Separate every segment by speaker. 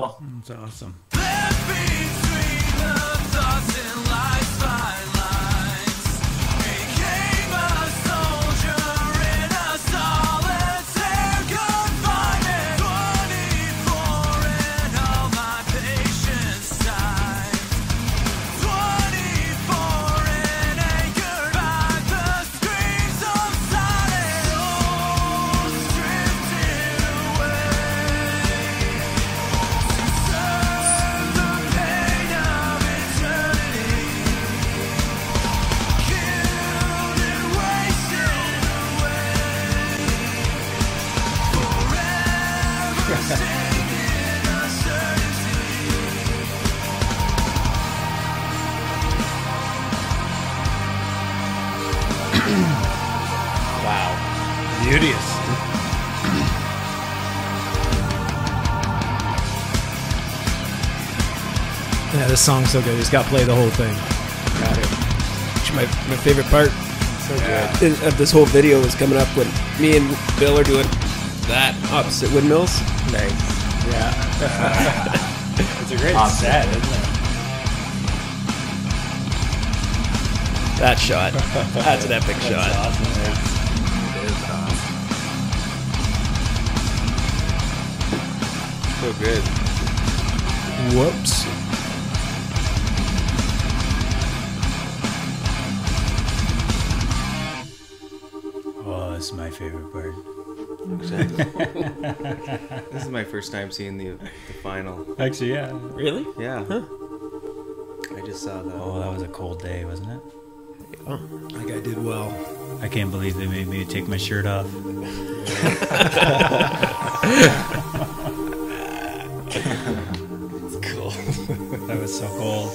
Speaker 1: cool.
Speaker 2: That's awesome.
Speaker 3: Wow.
Speaker 2: Beauteous.
Speaker 4: Yeah, this song's so good. You just got to play the whole thing.
Speaker 3: Got it.
Speaker 1: Actually, my favorite part
Speaker 3: So good.
Speaker 1: of this whole video is coming up when me and Bill are doing that opposite windmills.
Speaker 3: Nice.
Speaker 2: Yeah. It's a great set, isn't it?
Speaker 1: That shot. That's an epic shot.
Speaker 2: That's awesome.
Speaker 3: It is awesome. So good.
Speaker 4: Whoops.
Speaker 2: Oh, this is my favorite part.
Speaker 3: This is my first time seeing the final.
Speaker 2: Actually, yeah.
Speaker 1: Really?
Speaker 3: Yeah. I just saw that.
Speaker 2: Oh, that was a cold day, wasn't it?
Speaker 4: That guy did well.
Speaker 2: I can't believe they made me take my shirt off.
Speaker 3: It's cool.
Speaker 2: That was so cold.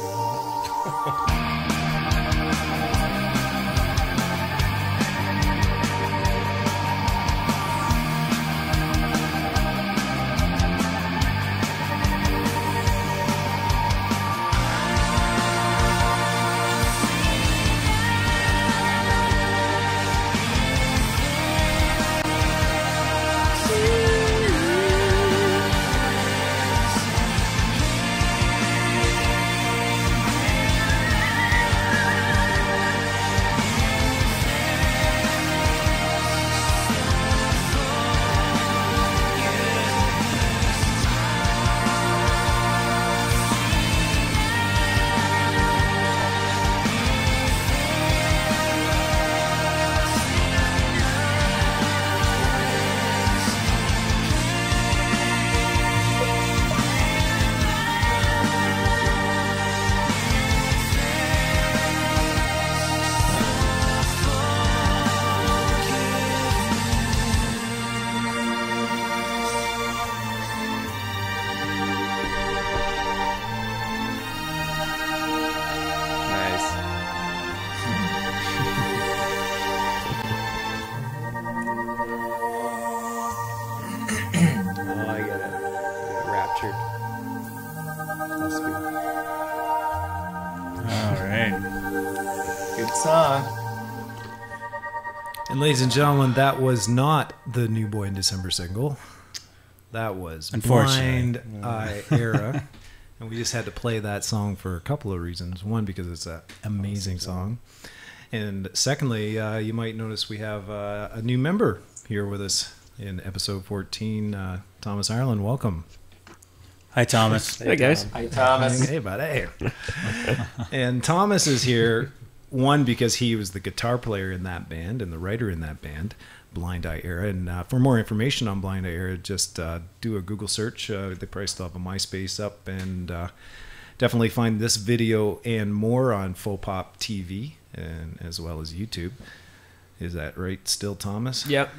Speaker 3: Nice. Oh, I get raptured. Must be.
Speaker 2: All right.
Speaker 3: Good song.
Speaker 4: And ladies and gentlemen, that was not the New Boy in December single. That was
Speaker 2: Unfortunately.
Speaker 4: Blind Eye Era. And we just had to play that song for a couple of reasons. One, because it's an amazing song. And secondly, you might notice we have a new member here with us in episode 14. Thomas Ireland, welcome.
Speaker 2: Hi, Thomas.
Speaker 1: Hey, guys.
Speaker 3: Hi, Thomas.
Speaker 4: Hey, buddy. And Thomas is here, one, because he was the guitar player in that band and the writer in that band, Blind Eye Era. And for more information on Blind Eye Era, just do a Google search. They probably still have a MySpace up. And definitely find this video and more on Faux Pop TV, and as well as YouTube. Is that right still, Thomas?
Speaker 1: Yeah.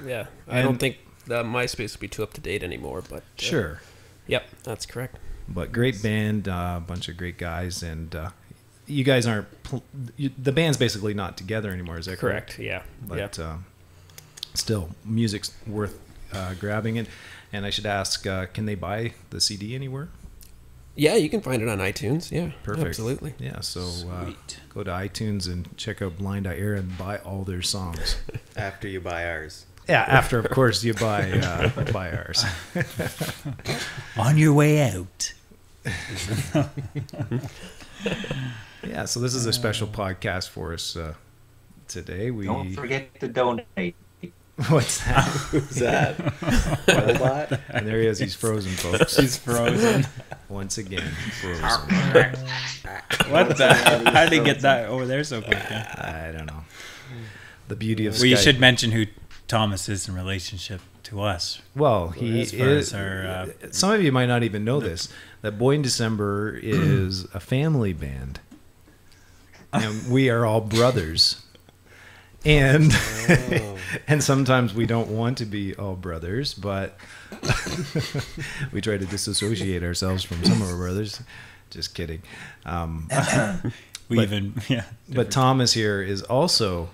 Speaker 1: I
Speaker 4: And-
Speaker 1: don't think MySpace will be too up to date anymore, but
Speaker 4: Sure.
Speaker 1: Yep, that's correct.
Speaker 4: But great band, a bunch of great guys, and you guys aren't. The band's basically not together anymore. Is that correct?
Speaker 1: Yeah.
Speaker 4: But still, music's worth grabbing it. And I should ask, can they buy the CD anywhere?
Speaker 1: Yeah, you can find it on iTunes. Yeah,
Speaker 4: Perfect.
Speaker 1: absolutely.
Speaker 4: Yeah, so
Speaker 2: Sweet.
Speaker 4: go to iTunes and check out Blind Eye Era and buy all their songs.
Speaker 3: After you buy ours.
Speaker 4: Yeah, after of course you buy ours.
Speaker 5: On your way out.
Speaker 4: Yeah, so this is a special podcast for us today.
Speaker 6: Don't forget to donate.
Speaker 4: What's that?
Speaker 3: Who's that? Robot?
Speaker 4: And there he is. He's frozen, folks.
Speaker 5: He's frozen.
Speaker 4: Once again, frozen.
Speaker 5: What the? How did he get that over there so quick?
Speaker 4: I don't know. The beauty of Skype.
Speaker 5: Well, you should mention who Thomas is in relationship to us.
Speaker 4: Well, he
Speaker 5: As far
Speaker 4: is.
Speaker 5: as our,
Speaker 4: Some of you might not even know this. That Boy in December is a family band, and we are all brothers. And and sometimes we don't want to be all brothers, but we try to disassociate ourselves from some of our brothers. Just kidding. But Thomas here is also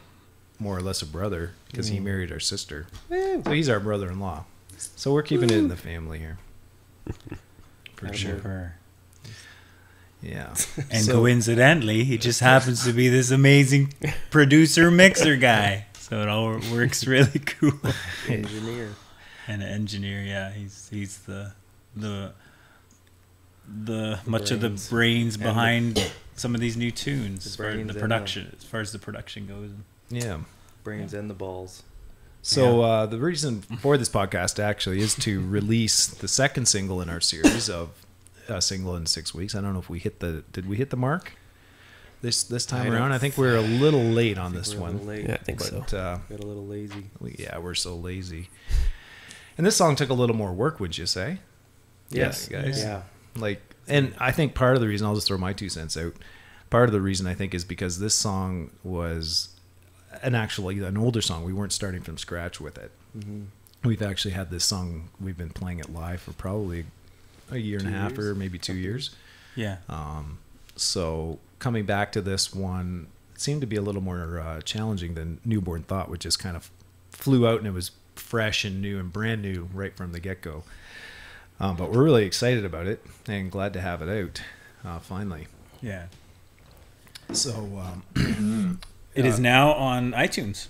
Speaker 4: more or less a brother because he married our sister. So he's our brother-in-law. So we're keeping it in the family here. For sure. Yeah.
Speaker 5: And coincidentally, he just happens to be this amazing producer mixer guy. So it all works really cool.
Speaker 3: Engineer.
Speaker 5: And an engineer, yeah. He's the much of the brains behind some of these new tunes as far as the production goes.
Speaker 4: Yeah.
Speaker 3: Brains and the balls.
Speaker 4: So the reason for this podcast actually is to release the second single in our series of a single in 6 weeks. I don't know if we did we hit the mark this time around? I think we're a little late on this one.
Speaker 3: Yeah,
Speaker 1: I think so.
Speaker 3: Got a little lazy.
Speaker 4: We're so lazy. And this song took a little more work, would you say?
Speaker 3: Yes,
Speaker 4: guys.
Speaker 3: Yeah.
Speaker 4: And I think part of the reason, I'll just throw my 2 cents out. Part of the reason I think is because this song was an older song. We weren't starting from scratch with it. Mm-hmm. We've actually had this song. We've been playing it live for probably a year and a half or maybe 2 years.
Speaker 5: Yeah.
Speaker 4: So coming back to this one, it seemed to be a little more challenging than Newborn Thought, which just kind of flew out and it was fresh and new and brand new right from the get-go. But we're really excited about it and glad to have it out finally.
Speaker 5: Yeah.
Speaker 4: So
Speaker 5: it is now on iTunes.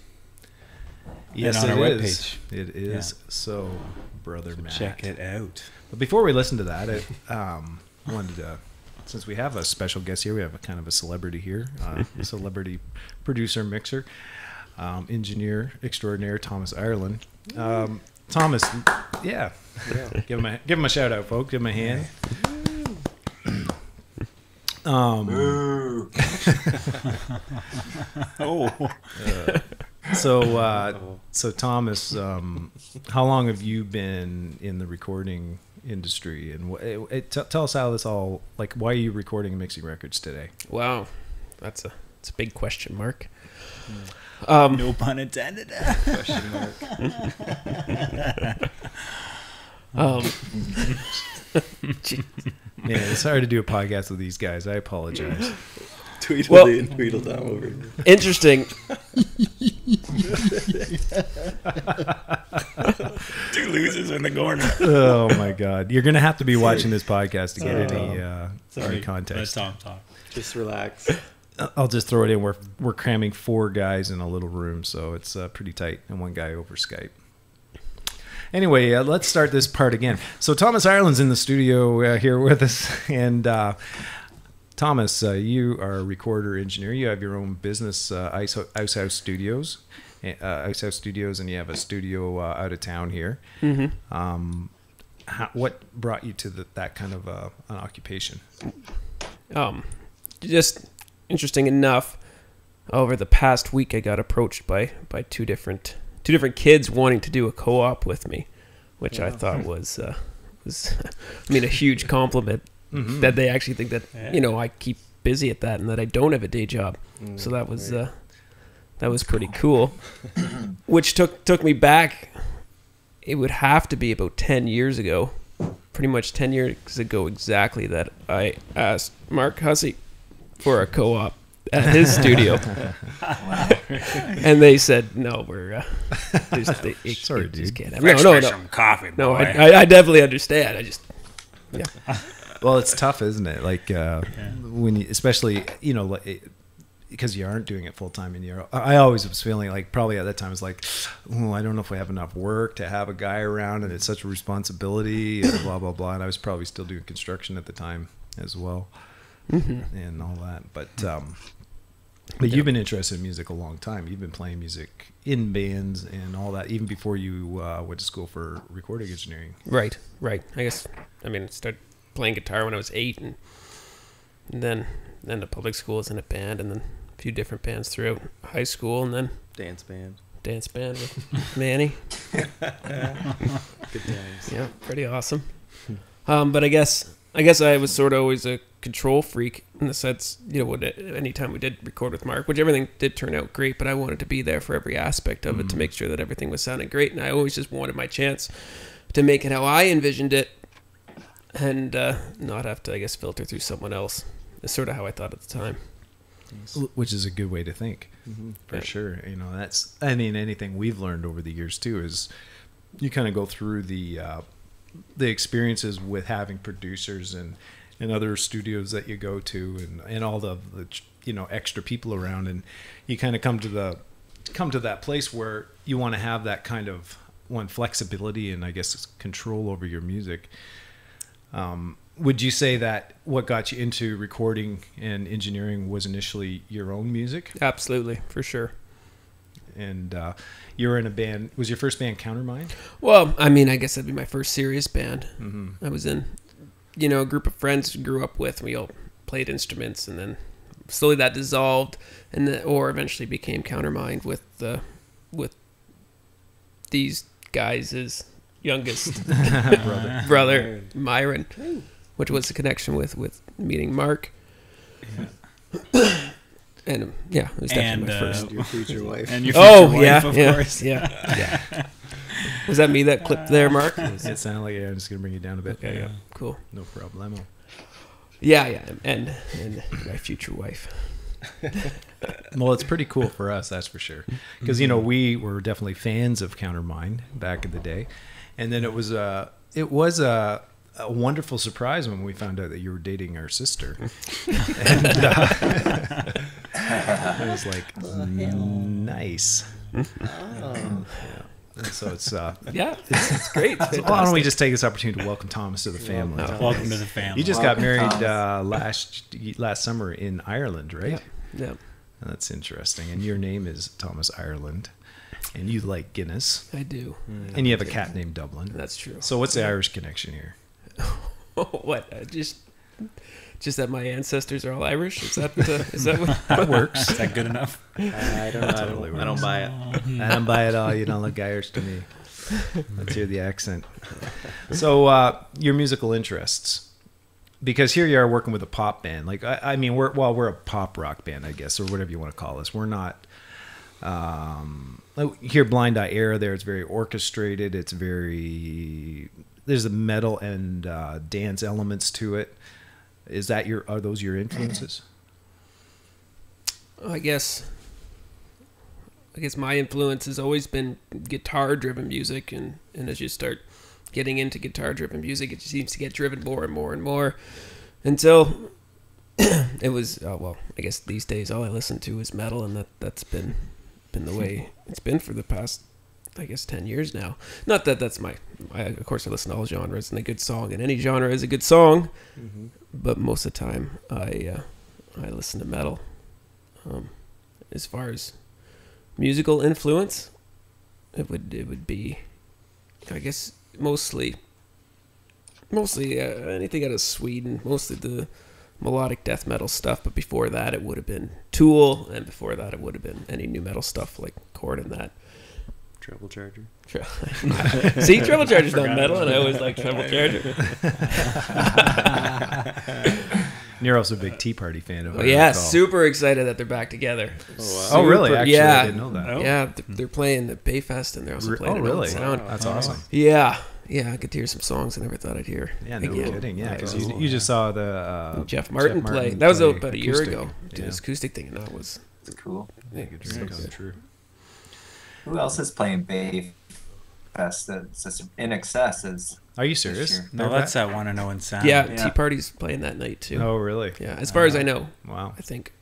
Speaker 4: Yes,
Speaker 5: and on our
Speaker 4: it
Speaker 5: webpage.
Speaker 4: It is. Yeah. So, Brother Matt.
Speaker 5: Check it out.
Speaker 4: But before we listen to that, I wanted to, since we have a special guest here, we have a kind of a celebrity here, a celebrity producer, mixer, engineer extraordinaire, Thomas Ireland. Thomas, yeah. Give him a shout out, folks. Give him a hand. So Thomas, how long have you been in the recording industry, and tell us how this all, like, why are you recording and mixing records today?
Speaker 1: Wow, it's a big question mark.
Speaker 5: No pun intended.
Speaker 3: Question mark.
Speaker 4: Man, it's hard to do a podcast with these guys. I apologize.
Speaker 3: Tweedledum over.
Speaker 1: Interesting.
Speaker 5: 2 losers in the corner.
Speaker 4: Oh my God, you're gonna have to be watching this podcast to get any context.
Speaker 5: Let Tom talk.
Speaker 3: Just relax.
Speaker 4: I'll just throw it in. We're cramming 4 guys in a little room, so it's pretty tight, and 1 guy over Skype. Anyway, let's start this part again. So Thomas Ireland's in the studio here with us, and Thomas, you are a recorder engineer. You have your own business, Ice House Studios, and you have a studio out of town here. Mm-hmm. What brought you to that kind of an occupation?
Speaker 1: Just interesting enough, over the past week, I got approached by 2 different kids wanting to do a co-op with me, which I thought was a huge compliment. Mm-hmm. That they actually think that I keep busy at that and that I don't have a day job. So that was pretty cool. Which took me back. It would have to be about 10 years ago, pretty much 10 years ago exactly, that I asked Mark Hussey for a co-op at his studio. And they said no. We're
Speaker 4: sorry, dude.
Speaker 5: Can't. No. Some coffee.
Speaker 1: No, I definitely understand. I just
Speaker 4: Well, it's tough, isn't it? Like when you, especially because you aren't doing it full time, and I always was feeling like probably at that time I was like, oh, I don't know if I have enough work to have a guy around, and it's such a responsibility, and blah blah blah. And I was probably still doing construction at the time as well, and all that. But you've been interested in music a long time. You've been playing music in bands and all that even before you went to school for recording engineering.
Speaker 1: Right. I guess I started playing guitar when I was 8, and then the public school was in a band, and then a few different bands throughout high school, and then
Speaker 3: Dance band.
Speaker 1: with Manny.
Speaker 3: Good times.
Speaker 1: Yeah, pretty awesome. But I guess I was sort of always a control freak in the sense, anytime we did record with Mark, which everything did turn out great, but I wanted to be there for every aspect of it to make sure that everything was sounding great, and I always just wanted my chance to make it how I envisioned it, and not have to, I guess, filter through someone else. It's sort of how I thought at the time.
Speaker 4: Which is a good way to think, for sure. That's, anything we've learned over the years too is you kind of go through the experiences with having producers and other studios that you go to, and all the extra people around, and you kind of come to that place where you want to have that kind of flexibility and I guess control over your music. Would you say that what got you into recording and engineering was initially your own music?
Speaker 1: Absolutely, for sure.
Speaker 4: And you were in a band. Was your first band Countermind?
Speaker 1: Well, I guess that'd be my first serious band. I was in, a group of friends we grew up with. We all played instruments, and then slowly that dissolved, or eventually became Countermind with these guys' youngest brother Myron, which was the connection with meeting Mark. And it was definitely my first.
Speaker 3: Your future wife.
Speaker 5: And your future wife, of course.
Speaker 1: Yeah. Was that me that clipped there, Mark?
Speaker 4: It sounded like I'm just gonna bring you down a bit.
Speaker 1: Okay, yeah, cool.
Speaker 4: No problemo.
Speaker 1: Yeah, and my future wife.
Speaker 4: Well, it's pretty cool for us, that's for sure. Because we were definitely fans of Countermind back in the day, and then it was a wonderful surprise when we found out that you were dating our sister. And it was like, nice. And so it's
Speaker 1: it's great. It's
Speaker 4: why don't we just take this opportunity to welcome Thomas to the family?
Speaker 5: Welcome to the family.
Speaker 4: You just got married last summer in Ireland, right?
Speaker 1: Yeah.
Speaker 4: That's interesting. And your name is Thomas Ireland, and you like Guinness.
Speaker 1: I do.
Speaker 4: And you have a cat named Dublin.
Speaker 1: That's true.
Speaker 4: So what's the Irish connection here?
Speaker 1: What? Just that my ancestors are all Irish? Is that what
Speaker 4: That works.
Speaker 5: Is that good enough?
Speaker 3: I don't know. I don't buy it.
Speaker 4: I don't buy it all. You don't look Irish to me. Let's hear the accent. So your musical interests, because here you are working with a pop band. Like we're a pop rock band, I guess, or whatever you want to call us. We're not. Here, Blind Eye Era. There, it's very orchestrated. It's very. There's a metal and dance elements to it. Are those your influences?
Speaker 1: I guess my influence has always been guitar-driven music, and as you start getting into guitar-driven music, it seems to get driven more and more and more until it was. I guess these days all I listen to is metal, and that's been the way it's been for the past, I guess, 10 years now. Not that that's of course I listen to all genres, and a good song in any genre is a good song, but most of the time I listen to metal. As far as musical influence, it would be, I guess, mostly anything out of Sweden, mostly the melodic death metal stuff, but before that it would have been Tool, and before that it would have been any new metal stuff like Korn and that.
Speaker 3: Treble Charger.
Speaker 1: See, Treble Charger's not metal, and I always like Treble Charger.
Speaker 4: And you're also a big Tea Party fan of it.
Speaker 1: Yeah, super excited that they're back together.
Speaker 3: Oh, wow.
Speaker 4: Oh, really? Actually,
Speaker 1: yeah.
Speaker 4: I didn't know that.
Speaker 1: Yeah, they're playing the Bayfest, and they're also playing it
Speaker 4: really?
Speaker 1: on Sound.
Speaker 4: That's awesome.
Speaker 1: Yeah, I could hear some songs I never thought I'd hear.
Speaker 4: Yeah, no
Speaker 1: again.
Speaker 4: kidding. Yeah, because you just saw the
Speaker 1: Jeff Martin play. That was about a year
Speaker 4: acoustic.
Speaker 1: ago. Did
Speaker 4: Yeah.
Speaker 1: this acoustic thing, and that was
Speaker 6: It's cool.
Speaker 4: So true.
Speaker 6: Who else is playing Bayfest? That's In Excess is.
Speaker 4: Are you serious?
Speaker 6: This year.
Speaker 5: No, that's that Wanna Know and Sound.
Speaker 1: yeah.
Speaker 6: Yeah.
Speaker 1: Tea Party's playing that night too.
Speaker 4: Oh, really?
Speaker 1: Yeah, as far as I know,
Speaker 4: Wow.
Speaker 1: I think.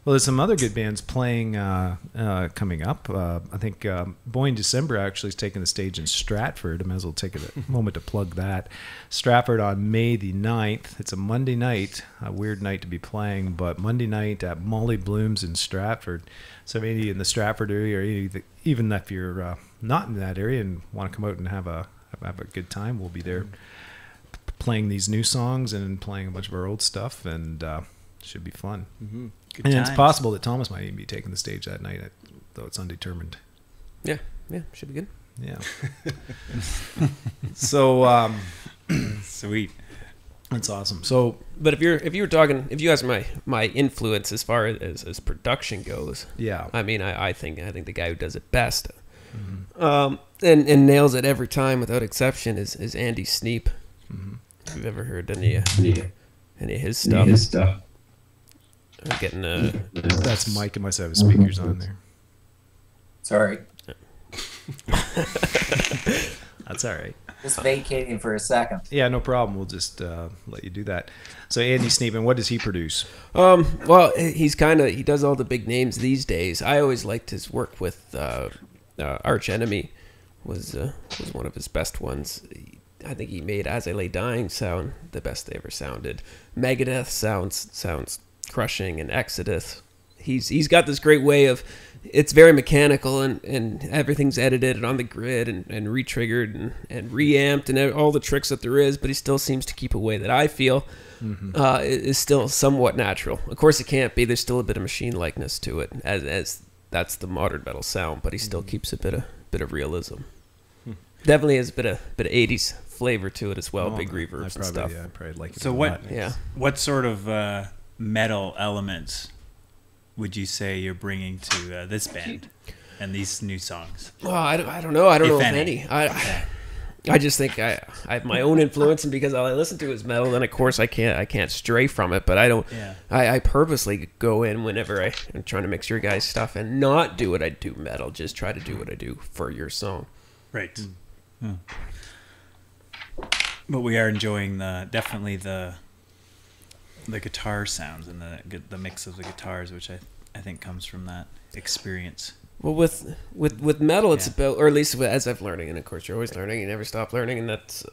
Speaker 4: Well, there's some other good bands playing coming up. I think Boy in December actually is taking the stage in Stratford. I might as well take a moment to plug that. Stratford on May the 9th. It's a Monday night, a weird night to be playing, but Monday night at Molly Bloom's in Stratford. So maybe in the Stratford area, or even if you're not in that area and want to come out and have a good time, we'll be there playing these new songs and playing a bunch of our old stuff, and should be fun.
Speaker 3: Mm-hmm.
Speaker 5: Good
Speaker 4: And
Speaker 5: times.
Speaker 4: it's possible that Thomas might even be taking the stage that night, though it's undetermined.
Speaker 1: Yeah, should be good.
Speaker 4: Yeah. So
Speaker 5: Sweet.
Speaker 4: that's awesome. So
Speaker 1: But if you ask my influence as far as production goes,
Speaker 4: yeah,
Speaker 1: I mean, I think the guy who does it best, and nails it every time without exception is Andy Sneap. If you've ever heard any of his stuff. I'm getting
Speaker 4: that's Mike. And must have his speakers on there.
Speaker 6: Sorry.
Speaker 4: That's all right.
Speaker 6: Just vacating for a second.
Speaker 4: Yeah, no problem. We'll just let you do that. So Andy Sneap, and what does he produce?
Speaker 1: Well, he does all the big names these days. I always liked his work with Arch Enemy was one of his best ones. I think he made As I Lay Dying sound the best they ever sounded. Megadeth sounds crushing, and Exodus. He's got this great way of, it's very mechanical, and everything's edited and on the grid and re-triggered and reamped and all the tricks that there is, but he still seems to keep a way that I feel is still somewhat natural. Of course it can't be. There's still a bit of machine likeness to it, as that's the modern metal sound, but he still keeps a bit of realism. Definitely has a bit of 80s flavor to it as well, big reverbs and stuff.
Speaker 4: Yeah, I probably like it.
Speaker 5: So
Speaker 4: a
Speaker 5: what?
Speaker 4: lot.
Speaker 1: Yeah.
Speaker 5: What sort of metal elements would you say you're bringing to this band and these new songs?
Speaker 1: Well, I don't know. I don't
Speaker 5: If
Speaker 1: know if
Speaker 5: any.
Speaker 1: any. I just think I have my own influence, and because all I listen to is metal, then of course I can't stray from it. But I don't.
Speaker 5: Yeah.
Speaker 1: I purposely go in whenever I'm trying to mix your guys' stuff and not do what I do metal. Just try to do what I do for your song.
Speaker 5: Right. But we are enjoying definitely the guitar sounds and the mix of the guitars, which I think comes from that experience.
Speaker 1: Well, with metal, it's about, or at least as I've learning, and of course you're always learning, you never stop learning, and that's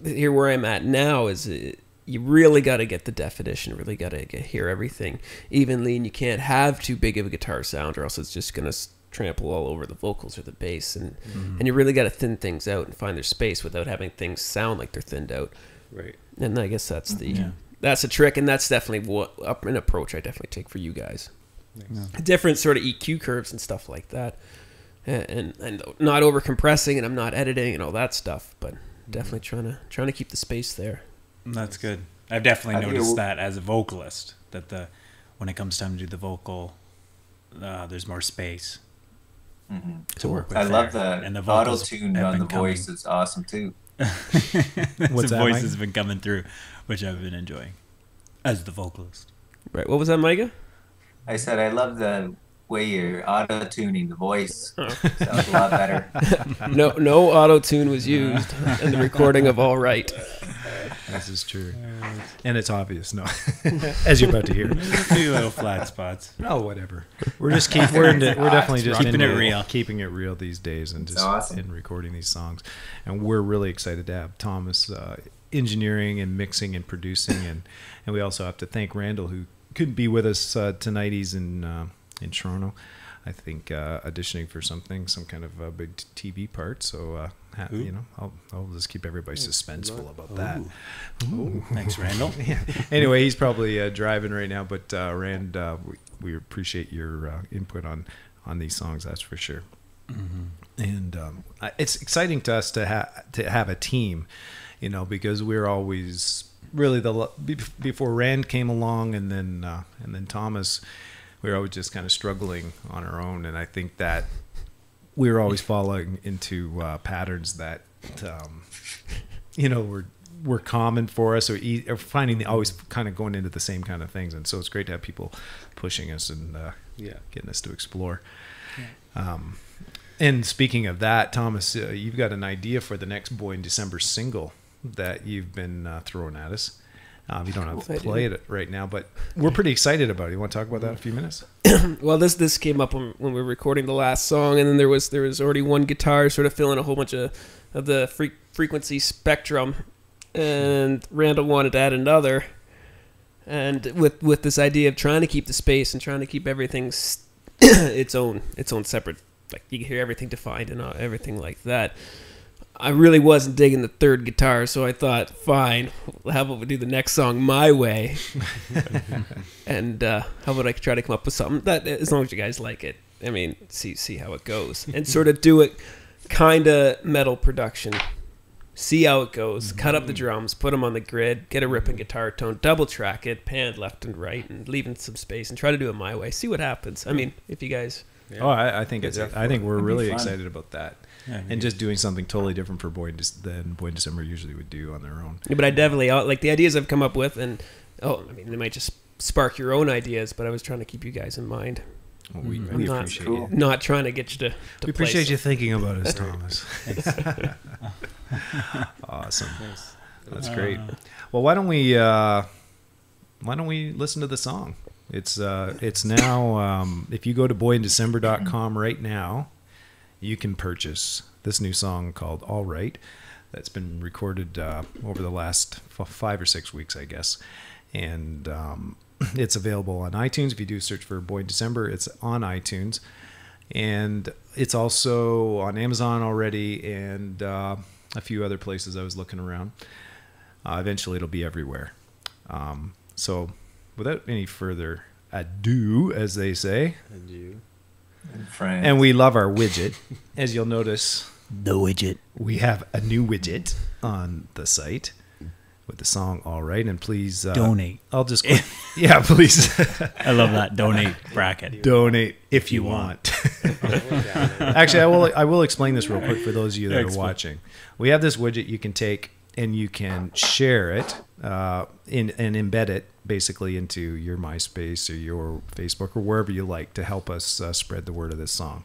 Speaker 1: here where I'm at now. Is you really got to get the definition, really got to hear everything evenly, and you can't have too big of a guitar sound, or else it's just gonna trample all over the vocals or the bass, and you really got to thin things out and find their space without having things sound like they're thinned out.
Speaker 3: Right.
Speaker 1: And I guess that's that's a trick, and that's definitely an approach I definitely take for you guys.
Speaker 3: Nice.
Speaker 1: Different sort of EQ curves and stuff like that, and not over compressing, and I'm not editing and all that stuff, but definitely trying to keep the space there.
Speaker 5: That's good. I've definitely noticed that as a vocalist, that when it comes time to do the vocal, there's more space to work with.
Speaker 6: I love
Speaker 5: and
Speaker 6: the
Speaker 5: the
Speaker 6: auto
Speaker 5: vocals
Speaker 6: tune
Speaker 5: have
Speaker 6: on
Speaker 5: been
Speaker 6: the voice. It's awesome too.
Speaker 4: What's
Speaker 5: the
Speaker 4: that,
Speaker 5: voice
Speaker 4: Mike?
Speaker 5: has been coming through, which I've been enjoying as the vocalist.
Speaker 1: Right. What was that, Micah?
Speaker 6: I said I love the way you're auto tuning the voice. Sounds a lot better.
Speaker 1: No auto tune was used in the recording of All Right.
Speaker 4: This is true, and it's obvious. No, as you're about to hear.
Speaker 5: A few little flat spots.
Speaker 4: Oh, whatever. We're just we're definitely just
Speaker 5: Keeping
Speaker 4: into
Speaker 5: it real.
Speaker 4: keeping it real these days, and just
Speaker 6: awesome.
Speaker 4: in recording these songs. And we're really excited to have Thomas engineering and mixing and producing, and we also have to thank Randall, who couldn't be with us tonight. He's in Toronto, I think, auditioning for some kind of a big TV part. So I'll just keep everybody suspenseful about that.
Speaker 5: Ooh. Thanks, Randall.
Speaker 4: Yeah. Anyway, he's probably driving right now, but Rand, we appreciate your input on these songs. That's for sure. And it's exciting to us to have a team, because we're always really before Rand came along, and then Thomas, we were always just kind of struggling on our own, and I think that we were always falling into patterns that were common for us, or finding always kind of going into the same kind of things. And so it's great to have people pushing us and getting us to explore. And speaking of that, Thomas, you've got an idea for the next Boy in December single that you've been throwing at us. You don't have to play it right now, but we're pretty excited about it. You want to talk about that in a few minutes?
Speaker 1: Well, this came up when we were recording the last song, and then there was already one guitar sort of filling a whole bunch of the frequency spectrum, and Randall wanted to add another. And with this idea of trying to keep the space and trying to keep everything its own separate, like you can hear everything defined and everything like that. I really wasn't digging the third guitar, so I thought, fine, how about we do the next song my way? And how about I try to come up with something that, as long as you guys like it, I mean, see how it goes. And sort of do it kind of metal production. See how it goes. Cut up the drums, put them on the grid, get a ripping guitar tone, double track it, pan left and right, and leaving some space, and try to do it my way. See what happens. I mean, if you guys...
Speaker 4: Yeah. Oh, I think we're really excited about that. Yeah, and just doing something totally different for than Boy in December usually would do on their own.
Speaker 1: Yeah, but I definitely like the ideas I've come up with, and I mean, they might just spark your own ideas, but I was trying to keep you guys in mind.
Speaker 4: Well, we appreciate you.
Speaker 1: Not trying to get you to
Speaker 4: we appreciate you thinking about us, Thomas. Awesome. Nice. That's great. Well, why don't we listen to the song? It's now if you go to boyindecember.com right now, you can purchase this new song called All Right that's been recorded over the last 5 or 6 weeks, I guess. And it's available on iTunes. If you do search for Boy in December, it's on iTunes. And it's also on Amazon already and a few other places I was looking around. Eventually it'll be everywhere. So without any further ado, as they say, and we love our widget. As you'll notice,
Speaker 5: the widget.
Speaker 4: We have a new widget on the site with the song All Right. And please
Speaker 5: donate.
Speaker 4: I'll just yeah, please.
Speaker 5: I love that donate bracket.
Speaker 4: Donate if you want. Actually, I will explain this real quick for those of you that are watching. We have this widget you can take and you can share it and embed it basically into your MySpace or your Facebook or wherever you like to help us spread the word of this song.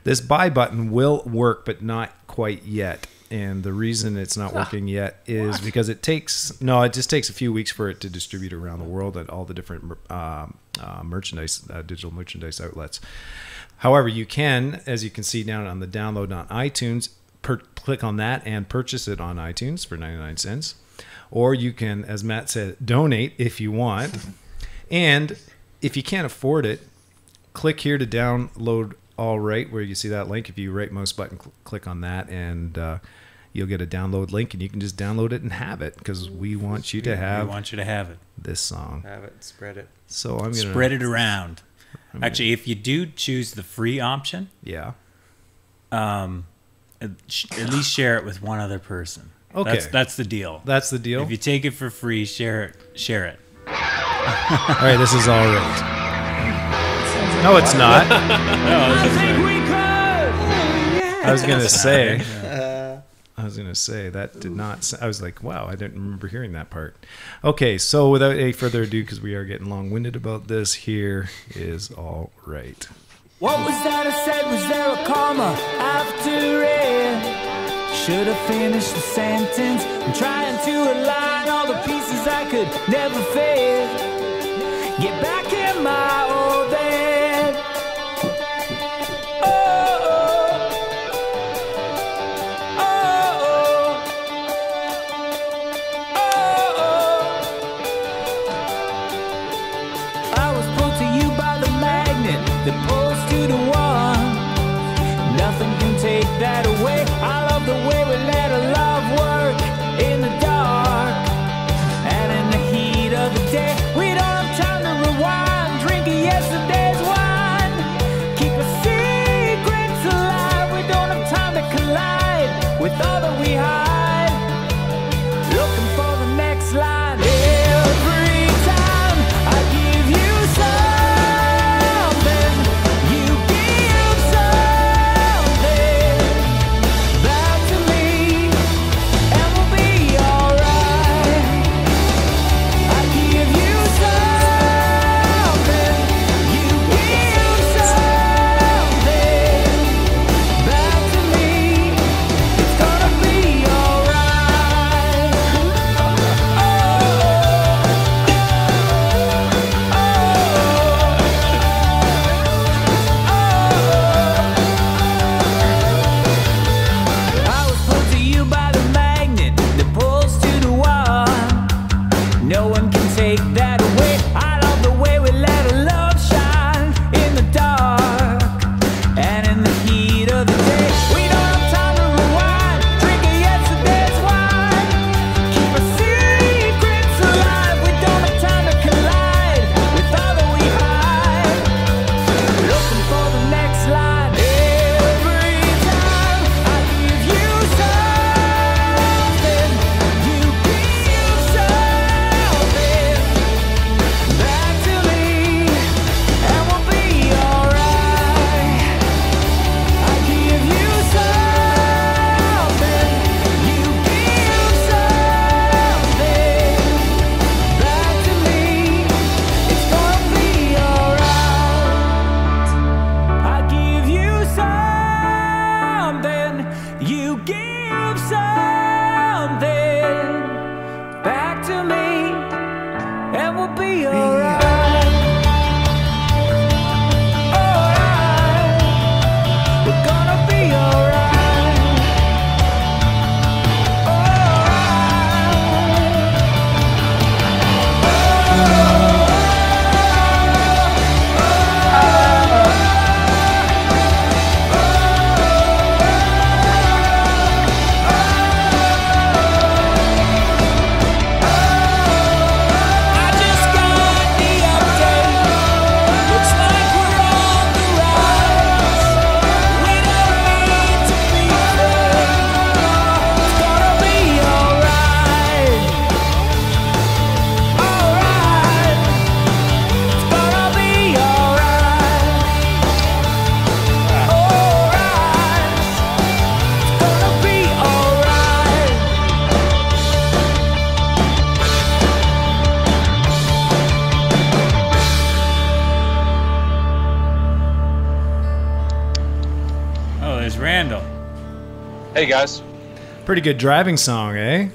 Speaker 4: This buy button will work, but not quite yet. And the reason it's not working yet is because it just takes a few weeks for it to distribute around the world at all the different digital merchandise outlets. However, you can, as you can see down on the download on iTunes, click on that and purchase it on iTunes for 99 cents. Or you can, as Matt said, donate if you want. And if you can't afford it, click here to download All Right, where you see that link. If you right mouse button, click on that, and you'll get a download link, and you can just download it and have it, because we want you to have.
Speaker 5: We want you to have it.
Speaker 4: This song.
Speaker 3: Have it. Spread it.
Speaker 4: So I'm gonna
Speaker 5: spread it around. Actually, if you do choose the free option,
Speaker 4: yeah,
Speaker 5: at least share it with one other person.
Speaker 4: Okay,
Speaker 5: that's the deal.
Speaker 4: That's the deal.
Speaker 5: If you take it for free, share it.
Speaker 4: All right, this is All Right. No, it's not. I was gonna say that did not. I was like, wow, I didn't remember hearing that part. Okay, so without any further ado, because we are getting long-winded about this, here is All Right.
Speaker 7: What was that I said? Was there a comma after it? Should have finished the sentence. I'm trying to align all the pieces I could never fit. Get back in my old bed. Oh, oh, oh, oh. I was pulled to you by the magnet that pulls to the one. Nothing can take that away. I love the way we let our love work in the dark and in the heat of the day. We don't have time to rewind, drinking yesterday's wine. Keep our secrets alive. We don't have time to collide with all that we hide. Looking for the next line. Every time I give you something,
Speaker 8: Hey guys.
Speaker 4: Pretty good driving song, eh?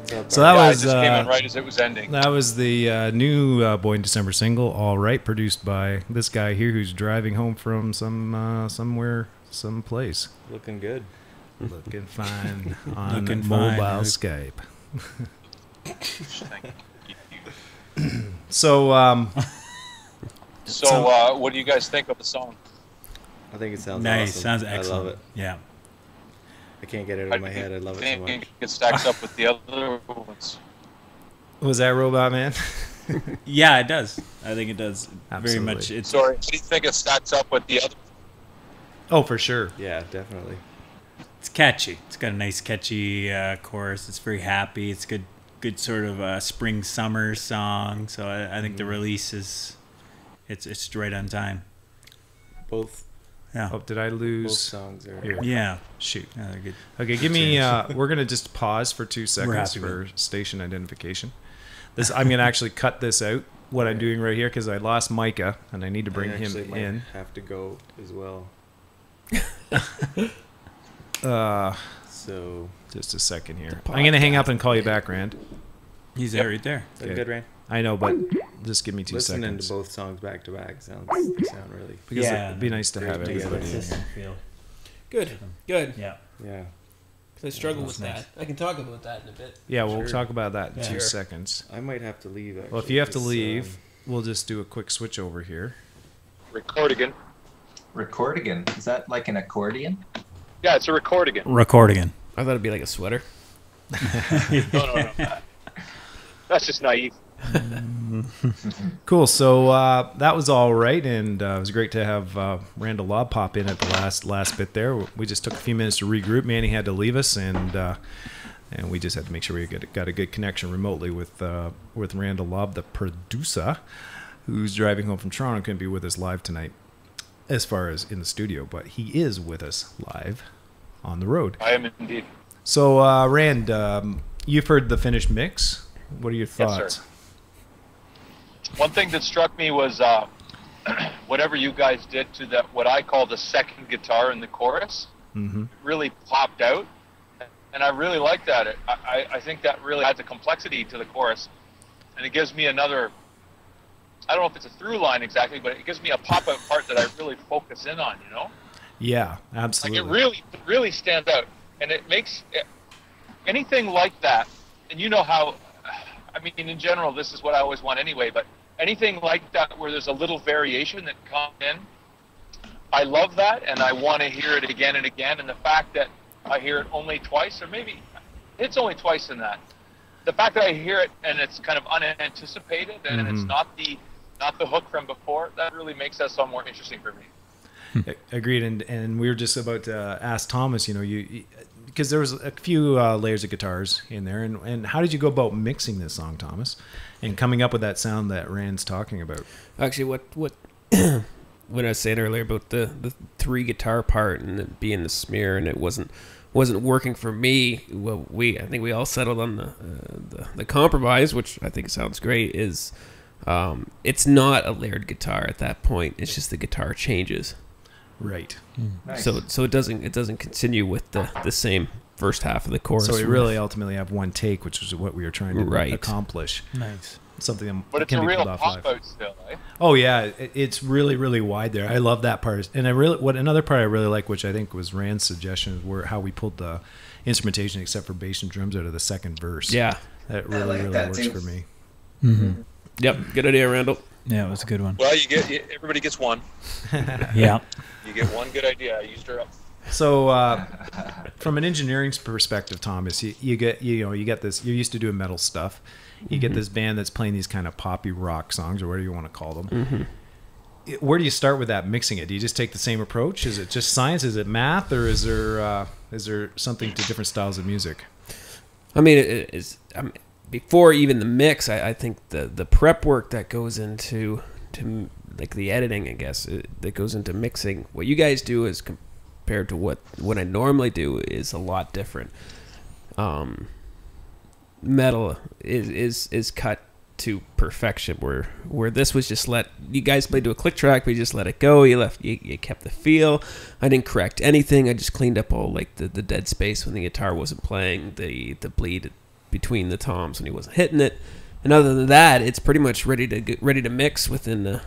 Speaker 4: So
Speaker 8: Yeah,
Speaker 4: that
Speaker 8: I
Speaker 4: was
Speaker 8: just came in right as it was ending.
Speaker 4: that was the new Boy in December single, All Right, produced by this guy here who's driving home from some place.
Speaker 3: Looking good.
Speaker 4: Looking fine on
Speaker 5: Looking
Speaker 4: mobile
Speaker 5: fine.
Speaker 4: Skype.
Speaker 8: Thank you.
Speaker 4: So,
Speaker 8: So, what do you guys think of the song?
Speaker 3: I think it sounds
Speaker 5: Nice.
Speaker 3: awesome.
Speaker 5: Sounds excellent.
Speaker 3: I love it.
Speaker 5: Yeah.
Speaker 3: I can't get it out of my head. I love it so
Speaker 8: think
Speaker 3: much.
Speaker 8: it stacks up with the other ones.
Speaker 4: was that Robot Man?
Speaker 5: Yeah, it does. I think it does very
Speaker 4: Absolutely.
Speaker 5: much. It's
Speaker 8: Sorry, what do you think it stacks up with the other?
Speaker 4: Oh, for sure.
Speaker 3: Yeah, definitely.
Speaker 5: it's catchy. It's got a nice catchy chorus. It's very happy. It's good sort of spring summer song. So I think the release is it's right on time.
Speaker 3: Both
Speaker 5: Yeah.
Speaker 4: Oh, did I lose?
Speaker 3: songs are
Speaker 4: Here.
Speaker 5: Yeah.
Speaker 4: Shoot.
Speaker 5: Yeah, they're good.
Speaker 4: Okay, give me. We're gonna just pause for 2 seconds
Speaker 5: happy with
Speaker 4: for station identification. I'm gonna actually cut this out. What I'm doing right here because I lost Micah and I need to bring
Speaker 3: I
Speaker 4: him
Speaker 3: actually might
Speaker 4: in.
Speaker 3: have to go as well. So
Speaker 4: Just a second here.
Speaker 1: The
Speaker 4: I'm gonna hang up and call you back, Rand.
Speaker 5: He's there right there.
Speaker 3: is that
Speaker 4: Okay.
Speaker 3: good, Rain?
Speaker 4: I know, but just give me 2
Speaker 3: Listening
Speaker 4: seconds.
Speaker 3: to both songs back to back sound really.
Speaker 4: Because
Speaker 5: Yeah,
Speaker 4: it'd be nice to
Speaker 3: great
Speaker 4: have
Speaker 3: together.
Speaker 4: everybody in here.
Speaker 5: Feel.
Speaker 1: Good. Good.
Speaker 5: Yeah.
Speaker 3: Yeah.
Speaker 1: Because I struggle with
Speaker 5: That's nice.
Speaker 1: that. I can talk about that in a bit.
Speaker 4: Yeah, we'll
Speaker 3: Sure.
Speaker 4: talk about that in
Speaker 5: Yeah.
Speaker 4: 2
Speaker 1: Sure.
Speaker 4: seconds.
Speaker 3: I might have to leave. Actually,
Speaker 4: Well, if you have to
Speaker 3: 'cause,
Speaker 4: leave, we'll just do a quick switch over here.
Speaker 8: Recordigan.
Speaker 6: Recordigan. Is that like an accordion?
Speaker 8: Yeah, it's a recordigan.
Speaker 5: Record again.
Speaker 1: I thought it'd be like a sweater.
Speaker 8: No. That's just naive.
Speaker 4: Cool. So that was all right, and it was great to have Randall Lobb pop in at the last bit there. We just took a few minutes to regroup. Manny had to leave us, and we just had to make sure we got a good connection remotely with Randall Lobb, the producer, who's driving home from Toronto. Couldn't be with us live tonight, as far as in the studio, but he is with us live on the road.
Speaker 8: I am indeed.
Speaker 4: So Rand, you've heard the finished mix. What are your
Speaker 8: Yes, sir.
Speaker 4: thoughts?
Speaker 8: One thing that struck me was whatever you guys did to that, what I call the second guitar in the chorus, really popped out, and I really like that. I think that really adds a complexity to the chorus, and it gives me another. I don't know if it's a through line exactly, but it gives me a pop-out part that I really focus in on. You know,
Speaker 4: Yeah,
Speaker 8: like
Speaker 4: absolutely.
Speaker 8: it really stands out, and it makes anything like that. And you know how. I mean, in general, this is what I always want anyway, but anything like that where there's a little variation that comes in, I love that, and I want to hear it again and again. And the fact that I hear it only twice, or maybe it's only twice in that, the fact that I hear it and it's kind of unanticipated and it's not the hook from before, that really makes that song more interesting for me.
Speaker 4: Agreed, and we were just about to ask Thomas, you because there was a few layers of guitars in there, and how did you go about mixing this song, Thomas, and coming up with that sound that Rand's talking about?
Speaker 1: Actually, what when I was saying earlier about the 3 guitar part and it being the smear and it wasn't working for me. Well, I think we all settled on the compromise, which I think sounds great. Is it's not a layered guitar at that point. It's just the guitar changes.
Speaker 4: Right.
Speaker 6: Nice.
Speaker 1: So it doesn't continue with the same first half of the chorus.
Speaker 4: So we really ultimately have one take, which is what we were trying to
Speaker 1: Right.
Speaker 4: accomplish.
Speaker 5: Nice.
Speaker 4: Something that
Speaker 8: But it's
Speaker 4: can
Speaker 8: a
Speaker 4: be
Speaker 8: real
Speaker 4: pulled off live.
Speaker 8: pop-out still, eh?
Speaker 4: Oh yeah, it's really really wide there. I love that part, and another part I really like, which I think was Rand's suggestion, were how we pulled the instrumentation, except for bass and drums, out of the second verse.
Speaker 1: Yeah.
Speaker 4: that
Speaker 6: I
Speaker 4: really
Speaker 6: like
Speaker 4: really
Speaker 6: that
Speaker 4: works
Speaker 6: too.
Speaker 4: for me.
Speaker 1: Yep. Good idea, Randall.
Speaker 5: Yeah, it was a good one.
Speaker 8: Well, everybody gets one.
Speaker 5: Yeah.
Speaker 8: You get one good idea. I used her up.
Speaker 4: So, from an engineering perspective, Thomas, you get this. You're used to doing metal stuff. You get this band that's playing these kind of poppy rock songs, or whatever you want to call them. Where do you start with that mixing it? Do you just take the same approach? Is it just science? Is it math? Or is there something to different styles of music?
Speaker 1: I mean, it is. Before even the mix, I think the prep work that goes into like the editing, I guess, that goes into mixing. What you guys do is compared to what I normally do is a lot different. Metal is cut to perfection. Where this was just you guys played to a click track, but you just let it go. You kept the feel. I didn't correct anything. I just cleaned up all like the dead space when the guitar wasn't playing, the bleed between the toms when he wasn't hitting it. And other than that, it's pretty much ready to mix within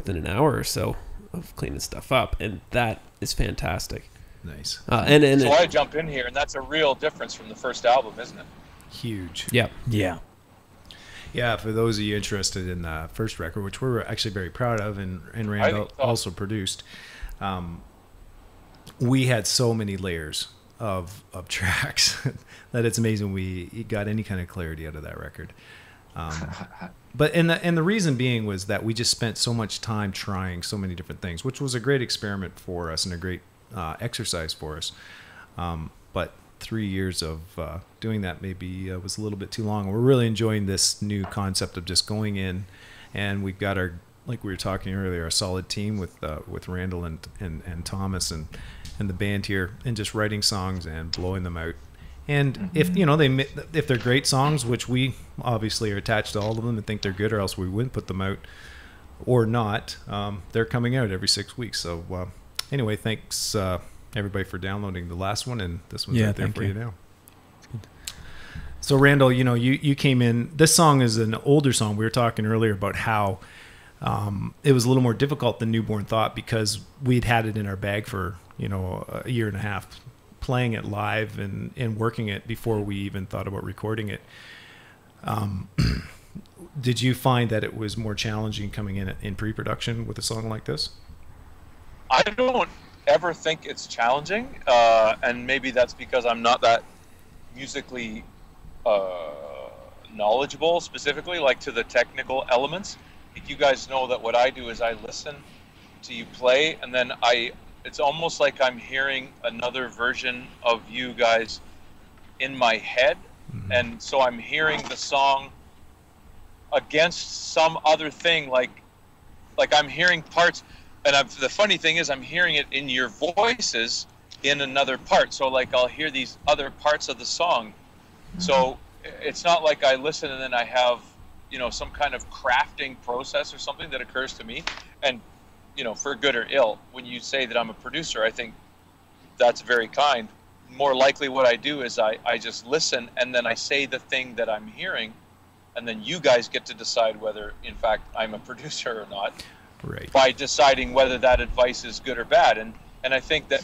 Speaker 1: an hour or so of cleaning stuff up, and that is fantastic.
Speaker 4: Nice.
Speaker 1: And
Speaker 8: so I jump in here, and that's a real difference from the first album, isn't it?
Speaker 4: Huge.
Speaker 1: Yeah.
Speaker 5: Yeah.
Speaker 4: Yeah, for those of you interested in the first record, which we're actually very proud of, and Randall also produced, we had so many layers of tracks that it's amazing we got any kind of clarity out of that record. But the reason being was that we just spent so much time trying so many different things, which was a great experiment for us and a great exercise for us. But 3 years of doing that maybe was a little bit too long. We're really enjoying this new concept of just going in, and we've got our, like we were talking earlier, a solid team with Randall and Thomas and the band here, and just writing songs and blowing them out. And if they're great songs, which we obviously are attached to all of them and think they're good, or else we wouldn't put them out, or not, they're coming out every 6 weeks. So anyway, thanks everybody for downloading the last one, and this one's right there for you now. So Randall, you came in. This song is an older song. We were talking earlier about how it was a little more difficult than Newborn Thought because we'd had it in our bag for a year and a half, playing it live and working it before we even thought about recording it. Did you find that it was more challenging coming in pre-production with a song like this?
Speaker 8: I don't ever think it's challenging, and maybe that's because I'm not that musically knowledgeable, specifically like to the technical elements. You guys know that what I do is I listen to you play, and then it's almost like I'm hearing another version of you guys in my head. Mm-hmm. And so I'm hearing the song against some other thing, like I'm hearing parts, and the funny thing is I'm hearing it in your voices in another part. So like I'll hear these other parts of the song. Mm-hmm. So it's not like I listen and then I have, some kind of crafting process or something that occurs to me. And for good or ill, when you say that I'm a producer, I think that's very kind. More likely what I do is I just listen, and then I say the thing that I'm hearing, and then you guys get to decide whether, in fact, I'm a producer or not,
Speaker 4: right,
Speaker 8: by deciding whether that advice is good or bad. And I think that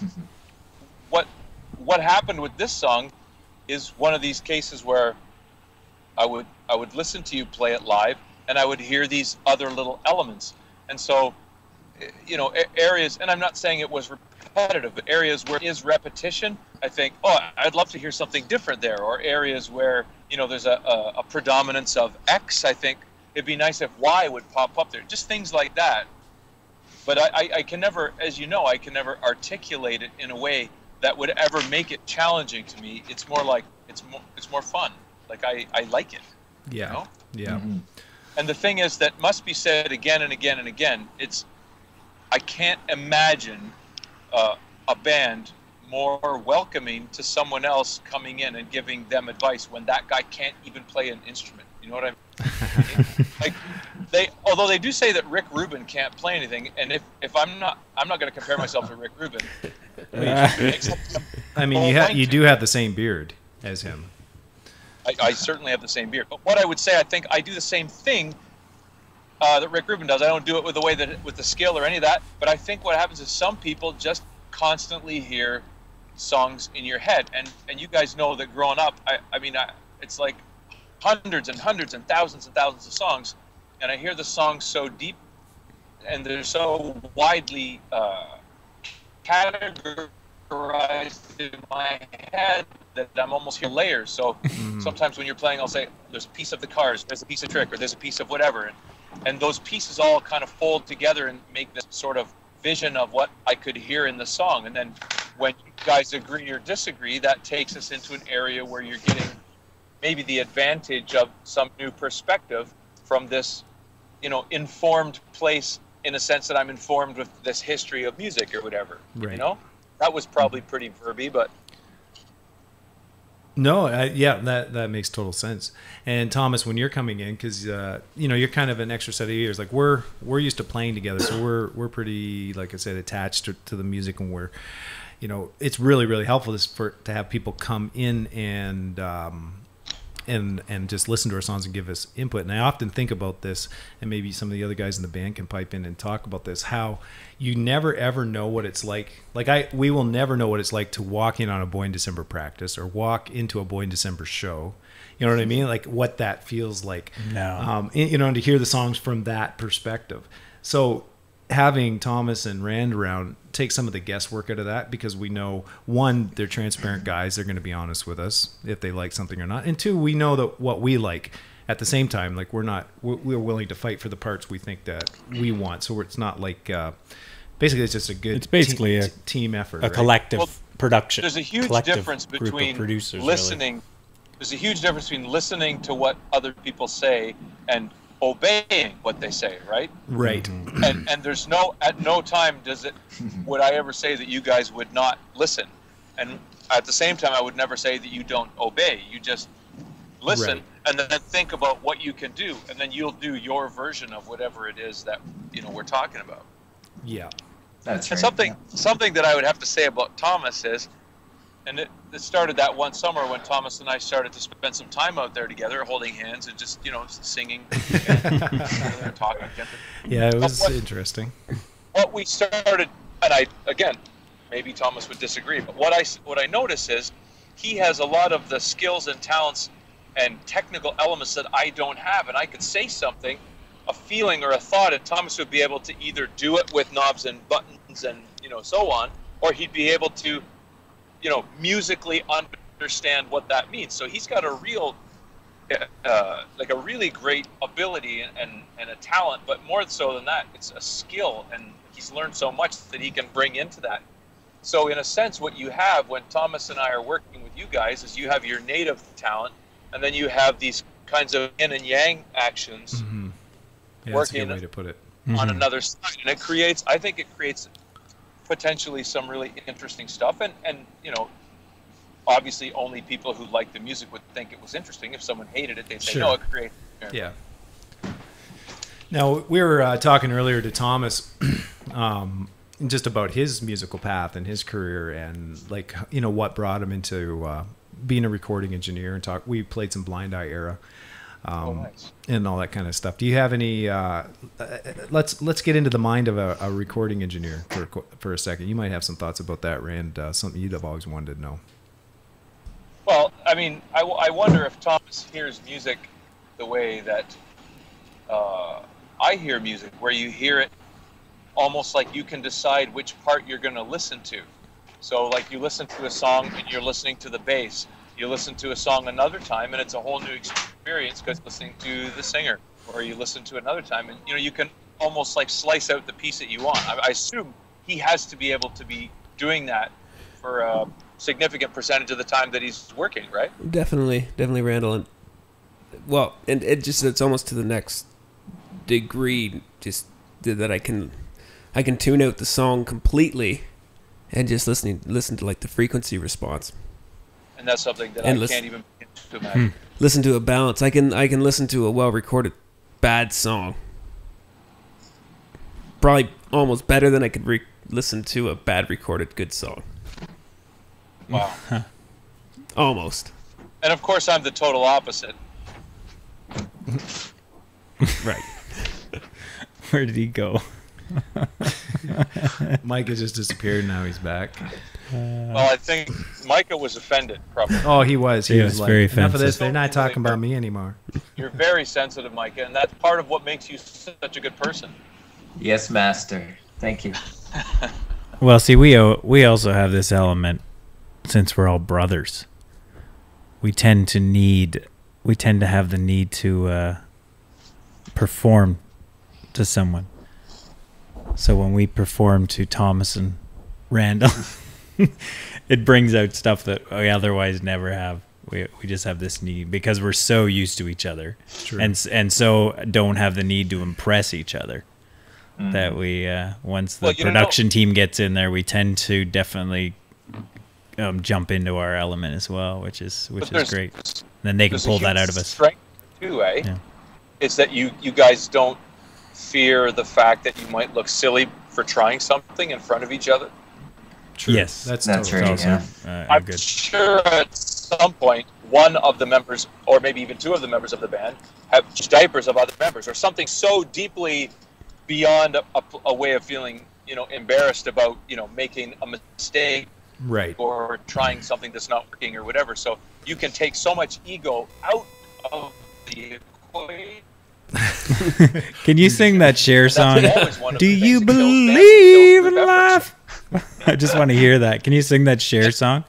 Speaker 8: what happened with this song is one of these cases where I would listen to you play it live, and I would hear these other little elements. And so areas, and I'm not saying it was repetitive, but areas where is repetition, I think, I'd love to hear something different there. Or areas where, there's a predominance of X, I think it'd be nice if Y would pop up there. Just things like that. But I can never, as you know, I can never articulate it in a way that would ever make it challenging to me. It's more like, it's more fun. Like I like it.
Speaker 4: Yeah. Yeah.
Speaker 8: Mm-hmm. And the thing is that must be said again and again and again. I can't imagine a band more welcoming to someone else coming in and giving them advice when that guy can't even play an instrument. You know what I mean? Like although they do say that Rick Rubin can't play anything, and if I'm not going to compare myself to Rick Rubin.
Speaker 4: I mean, you do have the same beard as him.
Speaker 8: I certainly have the same beard. But what I would say, I think I do the same thing that Rick Rubin does. I don't do it with the way that with the skill or any of that. But I think what happens is some people just constantly hear songs in your head, and you guys know that growing up, it's like hundreds and hundreds and thousands of songs, and I hear the songs so deep, and they're so widely categorized in my head that I'm almost hearing layers. So sometimes when you're playing, I'll say there's a piece of the Cars, there's a piece of Trick, or there's a piece of whatever, and those pieces all kind of fold together and make this sort of vision of what I could hear in the song. And then when you guys agree or disagree, that takes us into an area where you're getting maybe the advantage of some new perspective from this, informed place, in a sense that I'm informed with this history of music or whatever. Right. That was probably pretty verby, but
Speaker 4: No, yeah, that makes total sense. And Thomas, when you're coming in, because you're kind of an extra set of ears. Like we're used to playing together, so we're pretty, like I said, attached to the music, and we're, it's really really helpful to have people come in and just listen to our songs and give us input. And I often think about this, and maybe some of the other guys in the band can pipe in and talk about this, how you never ever know what it's like. We will never know what it's like to walk in on a Boy in December practice or walk into a Boy in December show. You know what I mean? Like what that feels like.
Speaker 5: No.
Speaker 4: And to hear the songs from that perspective. So having Thomas and Rand around take some of the guesswork out of that, because we know, one, they're transparent guys. They're going to be honest with us if they like something or not. And two, we know that what we like. At the same time, like we're willing to fight for the parts we think that we want. So it's not like, basically it's just a good,
Speaker 5: it's basically a
Speaker 4: team effort,
Speaker 5: a collective production.
Speaker 8: There's a huge difference between listening. Really. There's a huge difference between listening to what other people say and obeying what they say, right?
Speaker 4: Right.
Speaker 8: And there's at no time would I ever say that you guys would not listen. And at the same time, I would never say that you don't obey. You just listen, right, and then think about what you can do, and then you'll do your version of whatever it is that we're talking about.
Speaker 4: Yeah,
Speaker 6: that's
Speaker 8: and
Speaker 6: right.
Speaker 8: Something that I would have to say about Thomas is, and it started that one summer when Thomas and I started to spend some time out there together, holding hands and just singing, and talking.
Speaker 4: Yeah, it was interesting.
Speaker 8: What we started, and maybe Thomas would disagree, but what I notice is he has a lot of the skills and talents and technical elements that I don't have, and I could say something, a feeling or a thought, and Thomas would be able to either do it with knobs and buttons and so on, or he'd be able to musically understand what that means. So he's got a real like a really great ability and a talent, but more so than that, it's a skill, and he's learned so much that he can bring into that. So in a sense, what you have when Thomas and I are working with you guys is you have your native talent, and then you have these kinds of yin and yang actions working,
Speaker 4: that's a good way to put it,
Speaker 8: on another side. And I think it creates potentially some really interesting stuff. And obviously only people who like the music would think it was interesting. If someone hated it, they'd say, no, it creates.
Speaker 4: Yeah. Now, we were talking earlier to Thomas just about his musical path and his career, and what brought him into being a recording engineer, and we played some Blind Eye Era,
Speaker 8: nice,
Speaker 4: and all that kind of stuff. Do you have any? Let's get into the mind of a recording engineer for a second. You might have some thoughts about that, Rand. Something you'd have always wanted to know.
Speaker 8: Well, I mean, I wonder if Thomas hears music the way that I hear music, where you hear it almost like you can decide which part you're going to listen to. So like you listen to a song and you're listening to the bass. You listen to a song another time and it's a whole new experience because listening to the singer. Or you listen to another time and you can almost like slice out the piece that you want. I assume he has to be able to be doing that for a significant percentage of the time that he's working, right?
Speaker 1: Definitely, Randall. And it's almost to the next degree, just that I can tune out the song completely and just listen to like the frequency response.
Speaker 8: And that's something that I can't even begin to imagine.
Speaker 1: Listen to a balance. I can listen to a well-recorded bad song probably almost better than I could listen to a bad recorded good song.
Speaker 8: Wow.
Speaker 1: Almost.
Speaker 8: And of course I'm the total opposite.
Speaker 1: Right.
Speaker 5: Where did he go?
Speaker 4: Micah just disappeared. Now he's back.
Speaker 8: Well, I think Micah was offended, probably.
Speaker 4: Oh, he was. He was like,
Speaker 5: very
Speaker 4: enough
Speaker 5: offensive.
Speaker 4: of this. They're not talking about me anymore.
Speaker 8: You're very sensitive, Micah, and that's part of what makes you such a good person.
Speaker 6: Yes, master. Thank you.
Speaker 5: Well, see, we also have this element, since we're all brothers. We tend to have the need to perform to someone. So when we perform to Thomas and Randall, it brings out stuff that we otherwise never have. We just have this need because we're so used to each other. True. and so don't have the need to impress each other. That we once the production team gets in there, we tend to definitely jump into our element as well, which is
Speaker 8: there's-
Speaker 5: great. And then they can
Speaker 8: There's a
Speaker 5: pull that
Speaker 8: huge
Speaker 5: out of us.
Speaker 8: Strength too, eh?
Speaker 5: Yeah.
Speaker 8: Is that you guys don't fear the fact that you might look silly for trying something in front of each other?
Speaker 4: True.
Speaker 5: Yes.
Speaker 4: That's
Speaker 6: That's
Speaker 4: totally
Speaker 6: right.
Speaker 4: true.
Speaker 6: Yeah.
Speaker 8: I'm
Speaker 5: Good.
Speaker 8: sure at some point one of the members, or maybe even two of the members of the band, have diapers of other members, or something so deeply beyond a way of feeling, embarrassed about, making a mistake
Speaker 4: Right.
Speaker 8: or trying something that's not working or whatever. So you can take so much ego out of the equation.
Speaker 5: Can you sing that Cher song?
Speaker 8: always one of
Speaker 5: Do
Speaker 8: the
Speaker 5: you
Speaker 8: things that kills bands and
Speaker 5: believe
Speaker 8: kills
Speaker 5: in
Speaker 8: group efforts.
Speaker 5: life? I just want to hear that. Can you sing that Cher song?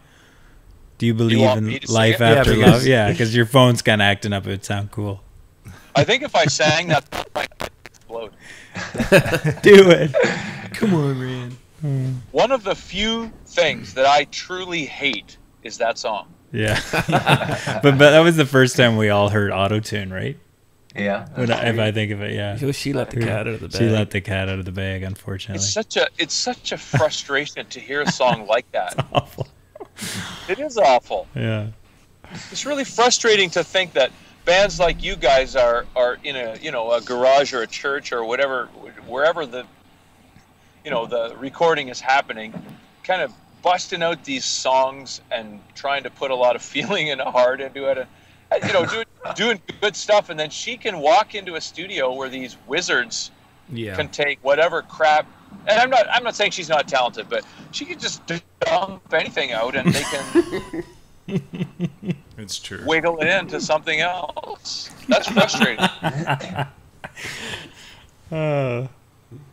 Speaker 5: Do you believe
Speaker 8: want
Speaker 5: in
Speaker 8: me to sing
Speaker 5: life
Speaker 8: it?
Speaker 5: after
Speaker 4: Yeah, because-
Speaker 5: love? Yeah, because your phone's kind of acting up. It would sound cool.
Speaker 8: I think if I sang, that might explode.
Speaker 5: Do it.
Speaker 4: Come on, Rand.
Speaker 8: One of the few things that I truly hate is that song.
Speaker 5: Yeah. but that was the first time we all heard auto-tune, right?
Speaker 6: Yeah.
Speaker 5: If I think of it, yeah.
Speaker 1: She let the cat out of the bag.
Speaker 5: She let the cat out of the bag, unfortunately.
Speaker 8: It's such a frustration to hear a song like that.
Speaker 5: Awful.
Speaker 8: It is awful.
Speaker 5: Yeah.
Speaker 8: It's really frustrating to think that bands like you guys are in a garage or a church or whatever, wherever the recording is happening, kind of busting out these songs and trying to put a lot of feeling and heart into it, and doing good stuff, and then she can walk into a studio where these wizards
Speaker 4: Yeah.
Speaker 8: can take whatever crap. And I'm not saying she's not talented, but she can just dump anything out, and they can
Speaker 4: It's true.
Speaker 8: wiggle it into something else. That's frustrating. Am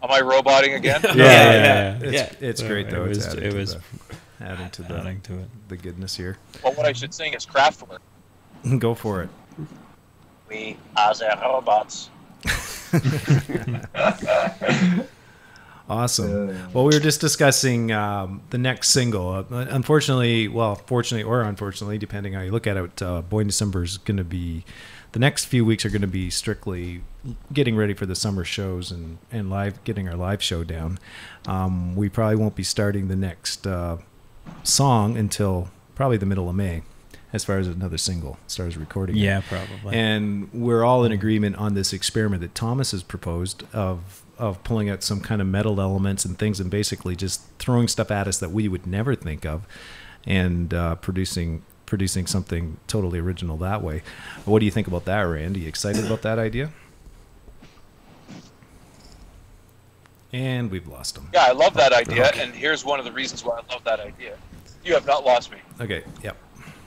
Speaker 8: I roboting again?
Speaker 5: Yeah.
Speaker 4: It's great though. It's adding
Speaker 5: It
Speaker 4: to
Speaker 5: was
Speaker 4: the- adding to the,
Speaker 5: adding to it.
Speaker 4: the goodness here.
Speaker 8: Well, what I should sing is Kraftwerk.
Speaker 4: Go for it.
Speaker 8: We are the robots.
Speaker 4: Awesome. Well, we were just discussing the next single. Fortunately or unfortunately, depending how you look at it, Boy in December is going to be, the next few weeks are going to be strictly getting ready for the summer shows and getting our live show down. We probably won't be starting the next song until probably the middle of May, as far as another single starts recording.
Speaker 5: Yeah, probably.
Speaker 4: And we're all in agreement on this experiment that Thomas has proposed of pulling out some kind of metal elements and things and basically just throwing stuff at us that we would never think of, and producing something totally original that way. What do you think about that, Rand? Are you excited about that idea? And we've lost him.
Speaker 8: Yeah, I love that idea,
Speaker 4: Okay.
Speaker 8: and here's one of the reasons why I love that idea. You have not lost me.
Speaker 4: Okay. Yep.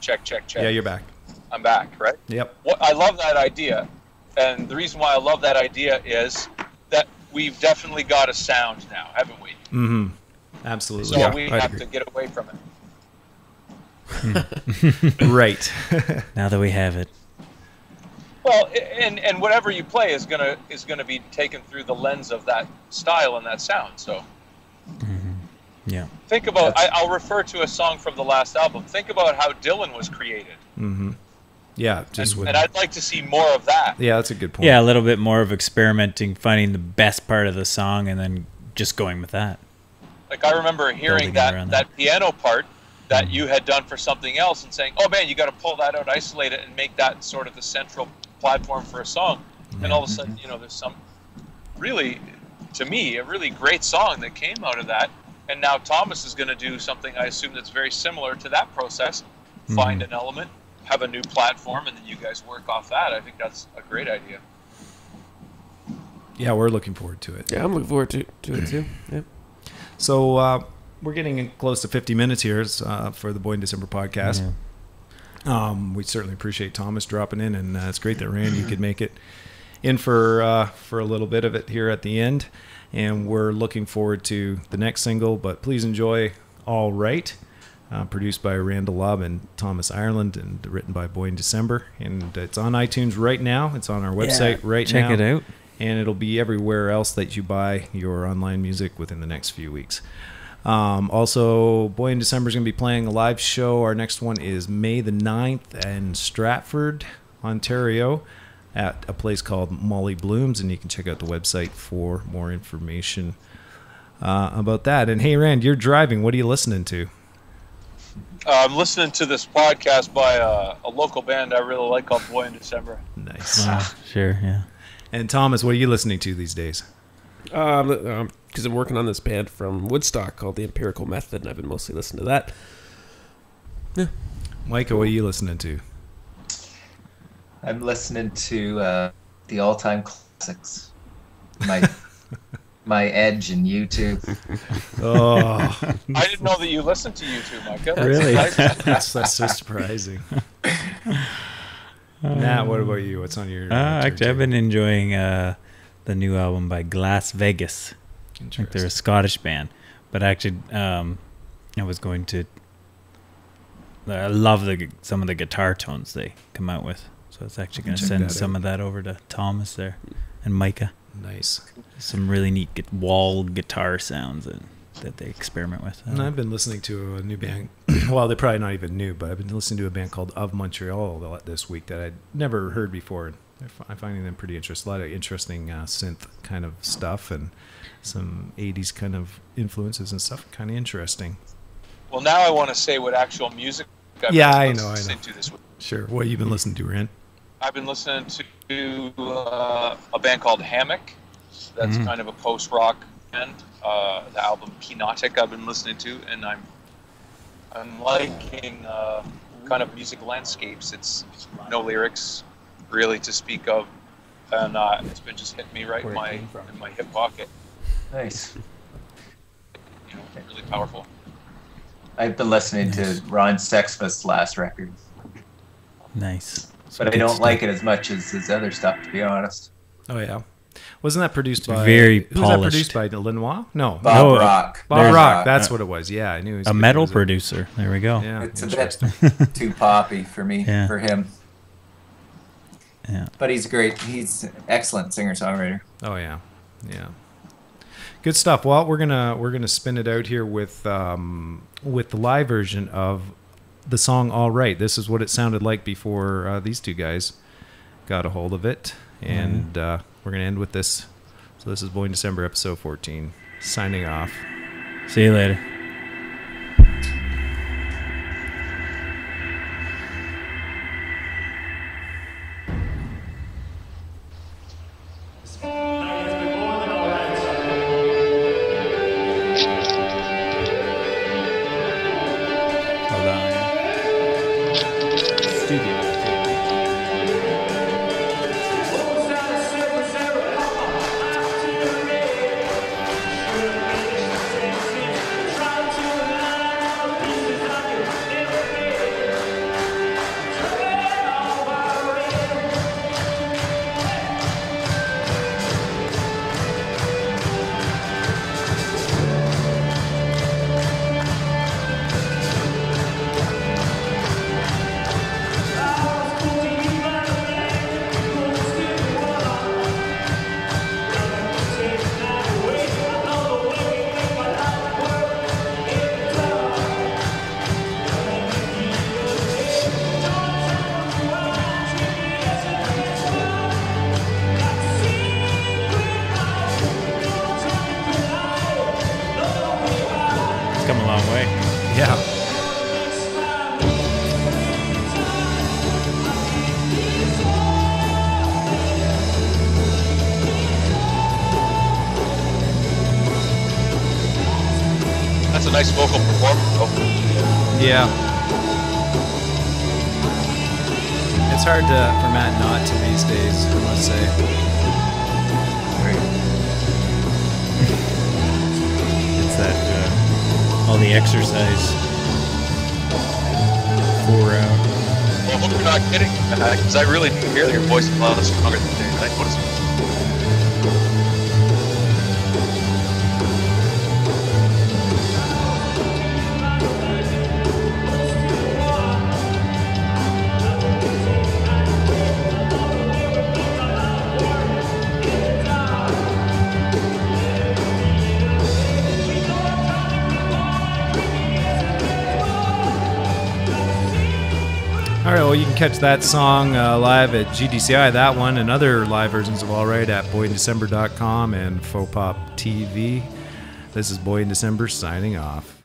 Speaker 8: Check, check, check.
Speaker 4: Yeah, you're back.
Speaker 8: I'm back, right?
Speaker 4: Yep.
Speaker 8: I love that idea, and the reason why I love that idea is that we've definitely got a sound now, haven't we?
Speaker 4: Mm-hmm. Absolutely.
Speaker 8: So
Speaker 1: Yeah,
Speaker 8: we
Speaker 1: I'd
Speaker 8: have
Speaker 1: agree.
Speaker 8: to get away from it.
Speaker 4: Right.
Speaker 5: Now that we have it.
Speaker 8: Well, and whatever you play is gonna be taken through the lens of that style and that sound. So
Speaker 5: Yeah.
Speaker 8: think about. I'll refer to a song from the last album. Think about how Dylan was created,
Speaker 4: Mm-hmm. Yeah. Just
Speaker 8: and,
Speaker 4: with.
Speaker 8: and I'd like to see more of that.
Speaker 4: Yeah, that's a good point.
Speaker 5: Yeah, a little bit more of experimenting, finding the best part of the song, and then just going with that.
Speaker 8: Like I remember hearing
Speaker 5: Building around
Speaker 8: that piano part that you had done for something else, and saying, "Oh man, you got to pull that out, isolate it, and make that sort of the central platform for a song." And all of a sudden, there's some really, to me, a really great song that came out of that. And now Thomas is going to do something, I assume, that's very similar to that process. Find an element, have a new platform, and then you guys work off that. I think that's a great idea.
Speaker 4: Yeah, we're looking forward to it.
Speaker 1: Yeah, I'm looking forward to it too. Yeah.
Speaker 4: So we're getting close to 50 minutes here for the Boy in December podcast.
Speaker 5: Yeah.
Speaker 4: We certainly appreciate Thomas dropping in, and it's great that Randy could make it in for a little bit of it here at the end. And we're looking forward to the next single, but please enjoy All Right, produced by Randall Lubb and Thomas Ireland, and written by Boy in December. And it's on iTunes right now. It's on our website right now.
Speaker 5: Check it out.
Speaker 4: And it'll be everywhere else that you buy your online music within the next few weeks. Also, Boy in December is going to be playing a live show. Our next one is May the 9th in Stratford, Ontario, at a place called Molly Blooms, and you can check out the website for more information about that. And hey, Rand, you're driving. What are you listening to?
Speaker 8: I'm listening to this podcast by a local band I really like called Boy in December.
Speaker 4: Nice.
Speaker 5: Sure, yeah.
Speaker 4: And Thomas, what are you listening to these days?
Speaker 1: Because I'm working on this band from Woodstock called The Empirical Method, and I've been mostly listening to that. Yeah.
Speaker 4: Micah, what are you listening to?
Speaker 6: I'm listening to the all-time classics. My Edge and YouTube.
Speaker 4: Oh,
Speaker 8: I didn't know that you listened to YouTube, Micah. That's
Speaker 5: Really?
Speaker 8: exciting.
Speaker 4: that's so surprising. Nat, what about you? What's on your?
Speaker 5: Actually, I've been enjoying the new album by Glass Vegas. I think they're a Scottish band, but actually, I was going to. I love some of the guitar tones they come out with, so it's actually going to send some of that over to Thomas there and Micah.
Speaker 4: Nice.
Speaker 5: Some really neat wall guitar sounds that they experiment with.
Speaker 4: And I've been listening to a new band. Well, they're probably not even new, but I've been listening to a band called Of Montreal this week that I'd never heard before. I'm finding them pretty interesting. A lot of interesting synth kind of stuff and some 80s kind of influences and stuff. Kind of interesting.
Speaker 8: Well, now I want to say what actual music I've
Speaker 4: I
Speaker 8: been
Speaker 4: know.
Speaker 8: listening to this week.
Speaker 4: Sure. What have you been listening to, Rand?
Speaker 8: I've been listening to a band called Hammock. That's kind of a post-rock band. The album Kenotic I've been listening to, and I'm liking kind of music landscapes. It's no lyrics really to speak of, and it's been just hitting me right in my hip pocket.
Speaker 6: Nice.
Speaker 8: Really powerful.
Speaker 6: I've been listening to Ron Sexsmith's last record,
Speaker 5: Nice.
Speaker 6: but I don't like it as much as his other stuff, to be honest.
Speaker 4: Oh yeah. Wasn't that produced by?
Speaker 5: Very
Speaker 4: Who was that
Speaker 5: polished.
Speaker 4: produced by? Lenoir? No.
Speaker 6: Bob Rock.
Speaker 4: Bob Rock. That's what it was. Yeah, I knew. He was
Speaker 5: A metal producer. There we go.
Speaker 4: Yeah.
Speaker 6: It's a bit too poppy for me, for him.
Speaker 5: Yeah.
Speaker 6: But he's great. He's an excellent singer-songwriter.
Speaker 4: Oh yeah, yeah. Good stuff. Well, we're gonna spin it out here with the live version of the song "All Right." This is what it sounded like before these two guys got a hold of it, and we're gonna end with this. So this is Boy in December, episode 14. Signing off.
Speaker 5: See you later. Hold on. Studio. Come a long way.
Speaker 4: Yeah.
Speaker 8: That's a nice vocal performance.
Speaker 4: Yeah. It's hard for Matt not to these days, I must say.
Speaker 5: It's that all the exercise. 4 hours.
Speaker 8: Well, I hope you're not kidding, because I really do hear your voice a lot stronger than today. I noticed.
Speaker 4: All right, well, you can catch that song live at GDCI, that one, and other live versions of All Right at boyindecember.com and Faux Pop TV. This is Boy in December signing off.